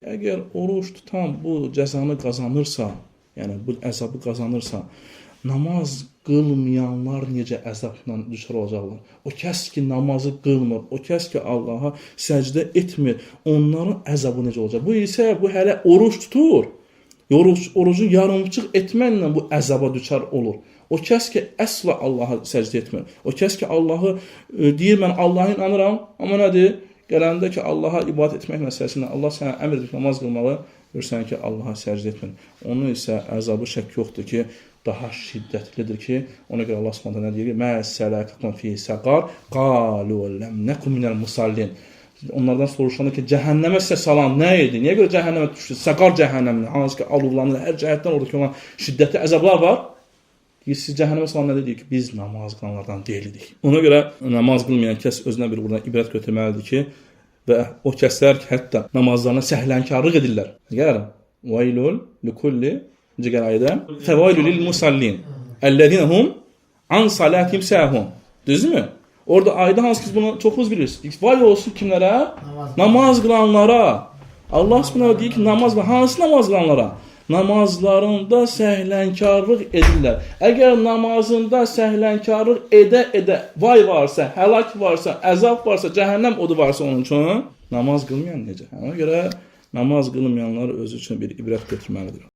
Əgər oruç tutan bu cəzanı qazanırsa, yəni bu əzabı qazanırsa, namaz qılmayanlar necə əzabla düşər olacaqlar? O kəs ki, namazı qılmır, o kəs ki, Allaha səcdə etmir, onların əzabı necə olacaq? Bu isə bu hələ oruç tutur, orucu yarımçıq etməklə bu əzaba düşər olur. O kəs ki, əsla Allaha səcdə etmir, o kəs ki, Allahı deyir, mən Allaha inanıram, amma nədir? Gələndə ki, Allaha ibadət etmək məsələsində Allah sənə əmr edib namaz qılmalı, görürsən ki, Allaha səcdə etmir. Onun isə əzabı şək yoxdur ki, daha şiddətlidir ki, ona görə Allah Subhanahu nə deyir? Mə sələkəkum fi səqar, qalu ləm nəkum minəl musallin. Onlardan soruşanda ki, cəhənnəmə sizə salan nə idi? Niyə görə cəhənnəmə düşdü? Səqar cəhənnəminə, hansı ki, alovlanır, hər cəhətdən oradakı olan şiddətli əzablar var. Deyir, siz cəhənnəmə salan nə deyir ki, biz namaz qılanlardan deyildik. Ona görə namaz qılmayan kəs özünə bir buradan ibrət götürməlidir ki, və o kəslər ki, hətta namazlarına səhlənkarlıq edirlər. Gəlirəm. Vaylul likulli cigər ayədə fəvailul lil musallin əlləzinəhum an salatihim səhun. Düzdürmü? Orada ayədə hansı ki, bunu çoxunuz bilirsiniz. Vay olsun kimlərə? Namaz qılanlara. Allah Subhanahu deyir ki, namaz və hansı namaz qılanlara? Namazlarında səhlənkarlıq edirlər. Əgər namazında səhlənkarlıq edə vay varsa, həlak varsa, əzab varsa, cəhənnəm odu varsa onun üçün, namaz qılmayan necə? Ona görə namaz qılmayanlar özü üçün bir ibrət götürməlidir.